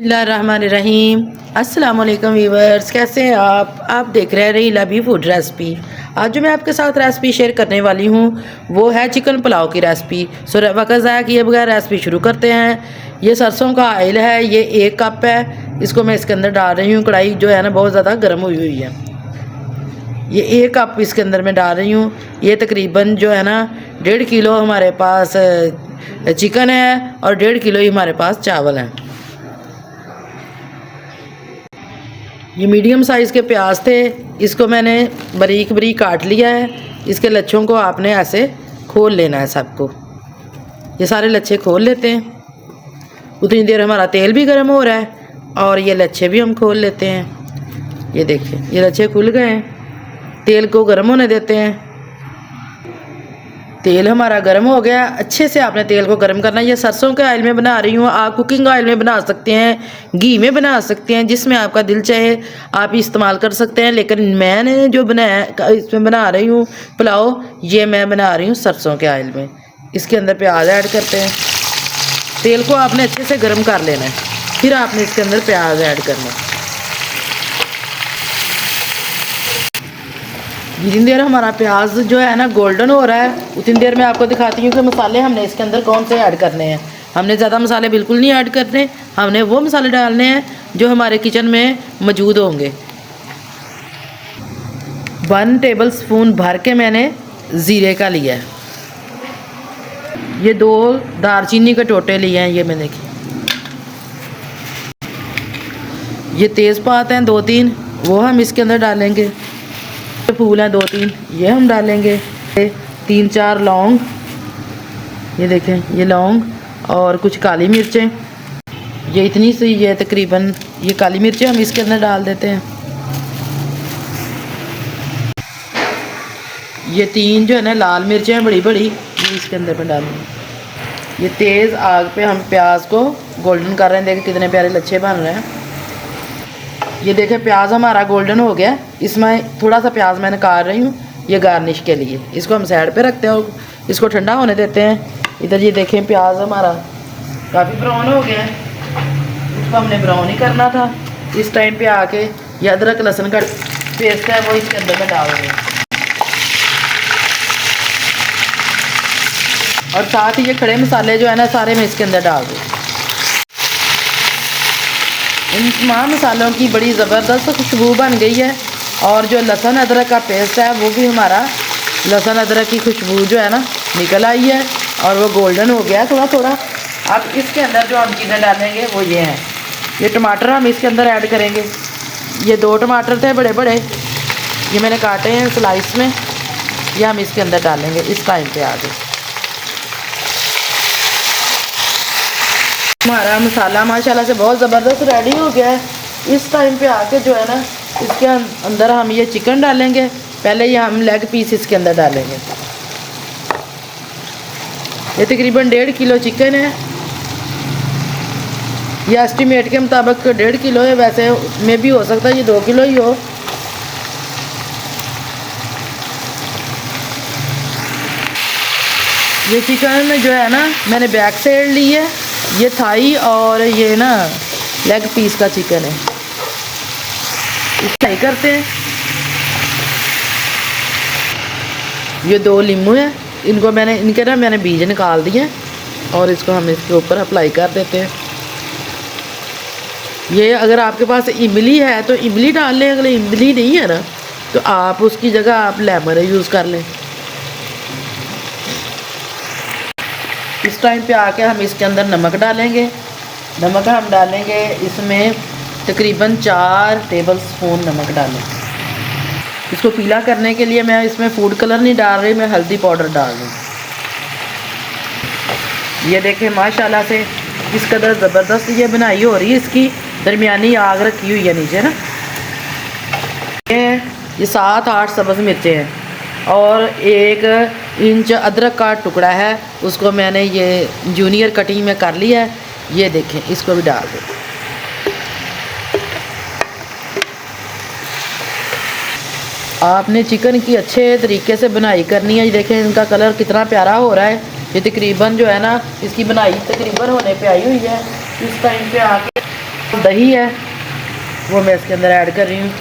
बिस्मिल्लाहिर्रहमानिर्रहीम। अस्सलाम वालेकुम व्यूअर्स, कैसे हैं आप देख रहे हैं रहीला बी फूड रेसिपी। आज जो मैं आपके साथ रेसिपी शेयर करने वाली हूँ वो है चिकन पुलाव की रेसिपी। वक्त ज़ाया किए बगैर रेसिपी शुरू करते हैं। ये सरसों का ऑयल है, ये 1 कप है। इसको मैं इसके अंदर डाल रही हूँ। कढ़ाई जो है ना बहुत ज़्यादा गर्म हुई है। ये 1 कप इसके अंदर मैं डाल रही हूँ। ये तकरीबन जो है ना 1.5 किलो हमारे पास चिकन है और 1.5 किलो ही हमारे पास चावल हैं। ये मीडियम साइज़ के प्याज थे, इसको मैंने बारीक बारीक काट लिया है। इसके लच्छों को आपने ऐसे खोल लेना है सबको। ये सारे लच्छे खोल लेते हैं। उतनी देर हमारा तेल भी गर्म हो रहा है और ये लच्छे भी हम खोल लेते हैं। ये देखिए ये लच्छे खुल गए हैं। तेल को गर्म होने देते हैं। तेल हमारा गर्म हो गया। अच्छे से आपने तेल को गर्म करना है। ये सरसों के ऑयल में बना रही हूँ। आप कुकिंग ऑयल में बना सकते हैं, घी में बना सकते हैं, जिसमें आपका दिल चाहे आप इस्तेमाल कर सकते हैं। लेकिन मैंने जो बनाया इसमें बना रही हूँ पुलाव, ये मैं बना रही हूँ सरसों के ऑयल में। इसके अंदर प्याज ऐड करते हैं। तेल को आपने अच्छे से गर्म कर लेना है, फिर आपने इसके अंदर प्याज ऐड करना है। जितनी देर हमारा प्याज जो है ना गोल्डन हो रहा है उतनी देर मैं आपको दिखाती हूँ कि मसाले हमने इसके अंदर कौन से ऐड करने हैं। हमने ज़्यादा मसाले बिल्कुल नहीं ऐड करने। हमने वो मसाले डालने हैं जो हमारे किचन में मौजूद होंगे। 1 टेबल स्पून भर के मैंने ज़ीरे का लिया है। ये 2 दालचीनी के टोटे लिए हैं। ये मैंने ये तेज़पात हैं 2-3, वो हम इसके अंदर डालेंगे। फूल हैं 2-3, ये हम डालेंगे। 3-4 लौंग, ये देखें ये लौंग, और कुछ काली मिर्चें। ये इतनी सी ये तकरीबन ये काली मिर्चें हम इसके अंदर डाल देते हैं। ये 3 जो है ना लाल मिर्चें हैं बड़ी बड़ी, ये इसके अंदर पर डालेंगे। ये तेज़ आग पे हम प्याज को गोल्डन कर रहे हैं। देखें कितने प्यारे लच्छे बन रहे हैं। ये देखें प्याज हमारा गोल्डन हो गया। इसमें थोड़ा सा प्याज मैं निकाल रही हूँ ये गार्निश के लिए। इसको हम साइड पे रखते हैं और इसको ठंडा होने देते हैं। इधर ये देखें प्याज हमारा काफ़ी ब्राउन हो गया है। इसको हमने ब्राउन ही करना था। इस टाइम पे आके ये अदरक लहसुन का पेस्ट है वो इसके अंदर में डाल रहे हैं और साथ ही ये खड़े मसाले जो है ना सारे मैं इसके अंदर डाल दूँ। इन तमाम मसालों की बड़ी ज़बरदस्त खुशबू बन गई है। और जो लहसुन अदरक का पेस्ट है वो भी हमारा लहसुन अदरक की खुशबू जो है ना निकल आई है और वो गोल्डन हो गया थोड़ा थोड़ा। अब इसके अंदर जो हम चीज़ें डालेंगे वो ये हैं। ये टमाटर हम इसके अंदर ऐड करेंगे। ये 2 टमाटर थे बड़े बड़े, ये मैंने काटे हैं स्लाइस में। ये हम इसके अंदर डालेंगे इस टाइम पे आगे। हमारा मसाला माशाल्लाह से बहुत ज़बरदस्त रेडी हो गया है। इस टाइम पे आके जो है ना इसके अंदर हम ये चिकन डालेंगे। पहले ये हम लेग पीस इसके अंदर डालेंगे। ये तकरीबन 1.5 किलो चिकन है। ये एस्टिमेट के मुताबिक 1.5 किलो है, वैसे में भी हो सकता है ये 2 किलो ही हो। ये चिकन जो है ना मैंने बैक साइड ली है। ये थाई और ये ना लेग पीस का चिकन है। इसका करते हैं। ये 2 लीमू है, इनको मैंने बीज निकाल दिए और इसको हम इसके ऊपर अप्लाई कर देते हैं। ये अगर आपके पास इमली है तो इमली डाल लें। अगर इमली नहीं है ना तो आप उसकी जगह आप लेमन यूज़ कर लें। इस टाइम पे आके हम इसके अंदर नमक डालेंगे। नमक हम डालेंगे इसमें तकरीबन 4 टेबल स्पून नमक डालें। इसको पीला करने के लिए मैं इसमें फूड कलर नहीं डाल रही, मैं हल्दी पाउडर डाल रही। ये देखें माशाल्लाह से इस कदर ज़बरदस्त ये बनाई हो रही है। इसकी दरमियानी आग रखी हुई है नीचे ना। ये 7-8 सब्ज़ मिर्चें हैं और 1 इंच अदरक का टुकड़ा है, उसको मैंने ये जूनियर कटिंग में कर लिया है। ये देखें इसको भी डाल दें। आपने चिकन की अच्छे तरीके से बनाई करनी है। ये देखें इनका कलर कितना प्यारा हो रहा है। ये तकरीबन जो है ना इसकी बनाई तकरीबन होने पे आई हुई है। इस टाइम पे आके दही है वो मैं इसके अंदर ऐड कर रही हूँ।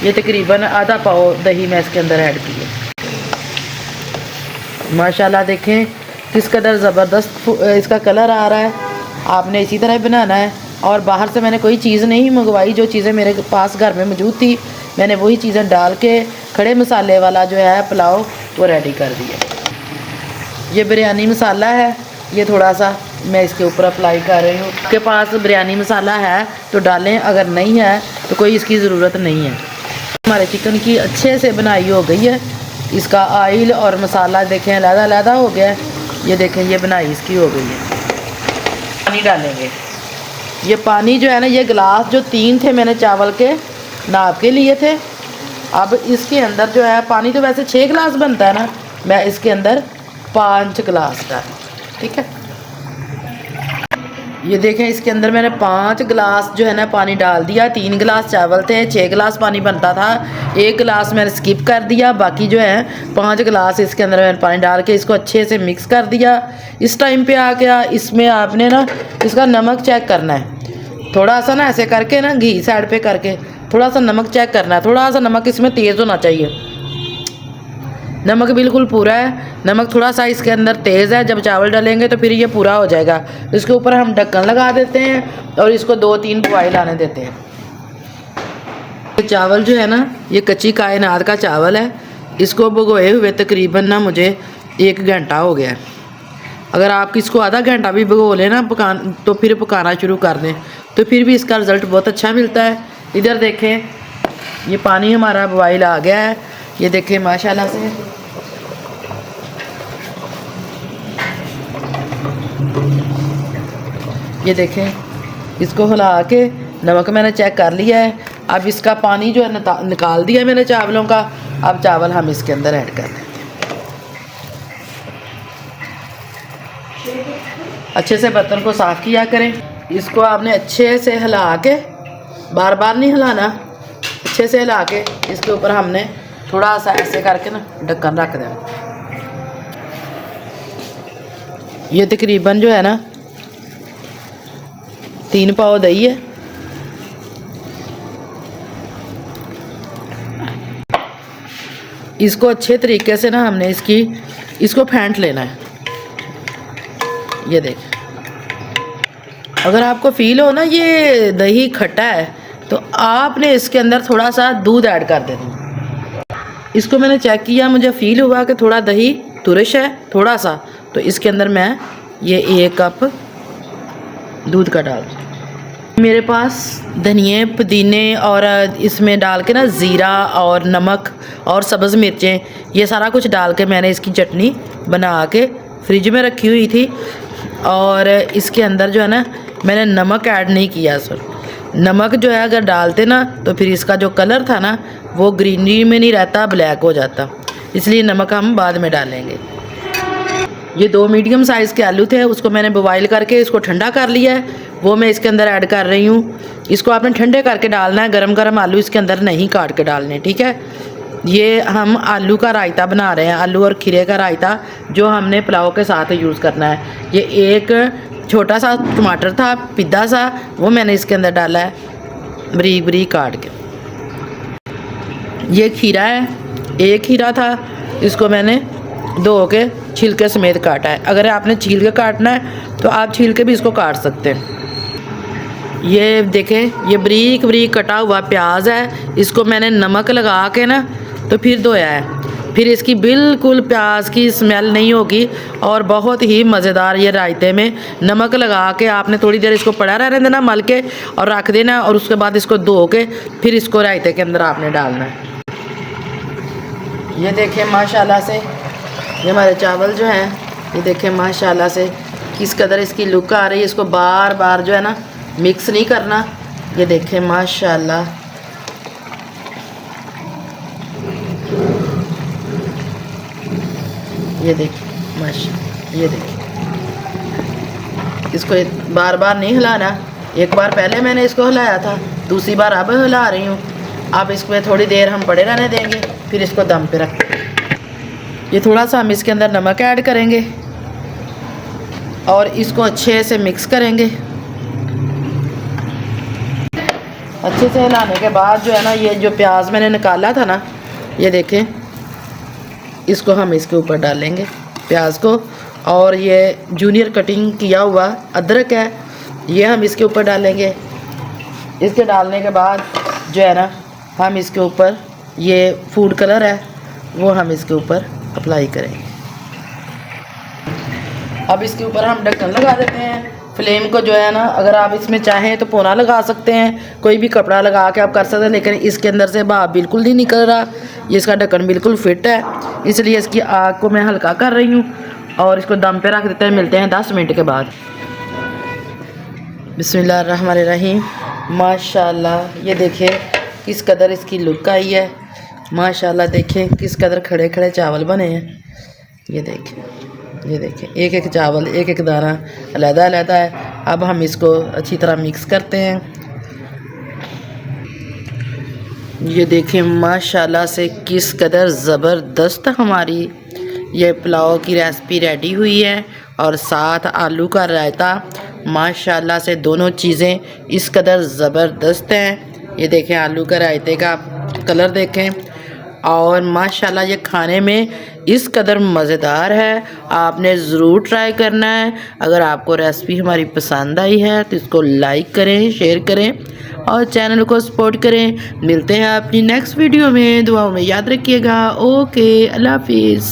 ये तकरीबन आधा पाव दही मैं इसके अंदर ऐड की है। माशाल्लाह देखें किस कदर ज़बरदस्त इसका कलर आ रहा है। आपने इसी तरह बनाना है। और बाहर से मैंने कोई चीज़ नहीं मंगवाई, जो चीज़ें मेरे पास घर में मौजूद थी मैंने वही चीज़ें डाल के खड़े मसाले वाला जो है पुलाव वो रेडी कर दिया। ये बिरयानी मसाला है, ये थोड़ा सा मैं इसके ऊपर अप्लाई कर रही हूँ। आपके पास बिरयानी मसाला है तो डालें, अगर नहीं है तो कोई इसकी ज़रूरत नहीं है। हमारे चिकन की अच्छे से बनाई हो गई है। इसका ऑयल और मसाला देखें अलग-अलग हो गया है। ये देखें ये बनाई इसकी हो गई है। पानी डालेंगे। ये पानी जो है ना, ये गिलास जो 3 थे मैंने चावल के नाप के लिए थे। अब इसके अंदर जो है पानी तो वैसे 6 गिलास बनता है ना, मैं इसके अंदर 5 गिलास डाल, ठीक है। ये देखें इसके अंदर मैंने 5 गिलास जो है ना पानी डाल दिया। 3 गिलास चावल थे, 6 गिलास पानी बनता था, 1 गिलास मैंने स्किप कर दिया। बाकी जो है 5 गिलास इसके अंदर मैंने पानी डाल के इसको अच्छे से मिक्स कर दिया। इस टाइम पे आ गया, इसमें आपने ना इसका नमक चेक करना है। थोड़ा सा ना ऐसे करके ना घी साइड पे करके थोड़ा सा नमक चेक करना है। थोड़ा सा नमक इसमें तेज़ होना चाहिए। नमक बिल्कुल पूरा है, नमक थोड़ा सा इसके अंदर तेज़ है। जब चावल डालेंगे तो फिर ये पूरा हो जाएगा। इसके ऊपर हम ढक्कन लगा देते हैं और इसको 2-3 बॉयल आने देते हैं। चावल जो है ना ये कच्ची कायनात का चावल है। इसको भिगोए हुए तकरीबन ना मुझे 1 घंटा हो गया है। अगर आप इसको आधा घंटा भी भिगो लें ना तो फिर पकाना शुरू कर दें तो फिर भी इसका रिज़ल्ट बहुत अच्छा मिलता है। इधर देखें ये पानी हमारा बॉयल आ गया है। ये देखें माशाल्लाह से ये देखें इसको हिला के नमक मैंने चेक कर लिया है। अब इसका पानी जो है निकाल दिया मैंने चावलों का। अब चावल हम इसके अंदर ऐड कर देते हैं। अच्छे से बर्तन को साफ़ किया करें। इसको आपने अच्छे से हिला के, बार बार नहीं हिलाना, अच्छे से हिला के इसके ऊपर हमने थोड़ा सा ऐसे करके ना ढक्कन रख देना। ये तकरीबन जो है ना 3 पाव दही है। इसको अच्छे तरीके से ना हमने इसको फेंट लेना है। ये देखें, अगर आपको फील हो ना ये दही खट्टा है तो आपने इसके अंदर थोड़ा सा दूध ऐड कर देना। इसको मैंने चेक किया, मुझे फील हुआ कि थोड़ा दही तुरश है थोड़ा सा, तो इसके अंदर मैं ये 1 कप दूध का डाल। मेरे पास धनिए पुदीने और इसमें डाल के ना ज़ीरा और नमक और सब्ज़ मिर्चें ये सारा कुछ डाल के मैंने इसकी चटनी बना के फ्रिज में रखी हुई थी। और इसके अंदर जो है ना मैंने नमक ऐड नहीं किया सर। नमक जो है अगर डालते ना तो फिर इसका जो कलर था ना वो ग्रीनरी में नहीं रहता, ब्लैक हो जाता। इसलिए नमक हम बाद में डालेंगे। ये 2 मीडियम साइज़ के आलू थे, उसको मैंने बॉयल करके इसको ठंडा कर लिया है, वो मैं इसके अंदर ऐड कर रही हूँ। इसको आपने ठंडे करके डालना है, गरम गरम आलू इसके अंदर नहीं काट के डालने, ठीक है। ये हम आलू का रायता बना रहे हैं, आलू और खीरे का रायता जो हमने पुलाव के साथ यूज़ करना है। ये एक छोटा सा टमाटर था पिद्दा सा, वो मैंने इसके अंदर डाला है बारीक बारीक काट के। ये खीरा है, एक खीरा था, इसको मैंने धो के छिलके समेत काटा है। अगर आपने छील के काटना है तो आप छील के भी इसको काट सकते हैं। ये देखें ये बारीक बारीक कटा हुआ प्याज है, इसको मैंने नमक लगा के ना तो फिर धोया है। फिर इसकी बिल्कुल प्याज की स्मेल नहीं होगी और बहुत ही मज़ेदार ये रायते में नमक लगा के आपने थोड़ी देर इसको पड़ा रहने देना मल के और रख देना और उसके बाद इसको धो के फिर इसको रायते के अंदर आपने डालना है। ये देखें माशाल्लाह से ये हमारे चावल जो हैं, ये देखें माशाल्लाह से किस कदर इसकी लुक आ रही है। इसको बार बार जो है ना मिक्स नहीं करना। ये देखें माशाल्लाह, ये देखिए माशाल्लाह, ये देखिए इसको बार बार नहीं हिलाना। एक बार पहले मैंने इसको हिलाया था, दूसरी बार अब हिला रही हूँ। अब इसको थोड़ी देर हम पड़े रहने देंगे, फिर इसको दम पे रख। ये थोड़ा सा हम इसके अंदर नमक ऐड करेंगे और इसको अच्छे से मिक्स करेंगे। अच्छे से हिलाने के बाद जो है ना, ये जो प्याज मैंने निकाला था ना, ये देखें, इसको हम इसके ऊपर डालेंगे प्याज को। और ये जूनियर कटिंग किया हुआ अदरक है, ये हम इसके ऊपर डालेंगे। इसके डालने के बाद जो है ना, हम इसके ऊपर ये फूड कलर है वो हम इसके ऊपर अप्लाई करेंगे। अब इसके ऊपर हम ढक्कन लगा देते हैं। फ्लेम को जो है ना, अगर आप इसमें चाहें तो पोना लगा सकते हैं, कोई भी कपड़ा लगा के आप कर सकते हैं, लेकिन इसके अंदर से भाप बिल्कुल नहीं निकल रहा। ये इसका ढक्कन बिल्कुल फिट है, इसलिए इसकी आग को मैं हल्का कर रही हूँ और इसको दम पे रख देते हैं। मिलते हैं 10 मिनट के बाद। बिस्मिल्लाहिर्रहमानिर्रहीम। माशाल्लाह, ये देखें किस कदर इसकी लुक आई है। माशाल्लाह, देखें किस कदर खड़े खड़े चावल बने हैं। ये देखें एक एक चावल, एक एक दाना अलहदा अलहदा है। अब हम इसको अच्छी तरह मिक्स करते हैं। ये देखें माशाल्लाह से किस कदर ज़बरदस्त हमारी ये पुलाव की रेसिपी रेडी हुई है। और साथ आलू का रायता, माशाल्लाह से दोनों चीज़ें इस कदर ज़बरदस्त हैं। ये देखें आलू का रायते का कलर देखें, और माशाल्लाह ये खाने में इस कदर मज़ेदार है। आपने ज़रूर ट्राई करना है। अगर आपको रेसिपी हमारी पसंद आई है तो इसको लाइक करें, शेयर करें और चैनल को सपोर्ट करें। मिलते हैं अपनी नेक्स्ट वीडियो में। दुआओं में याद रखिएगा। ओके, अल्लाह हाफिज़।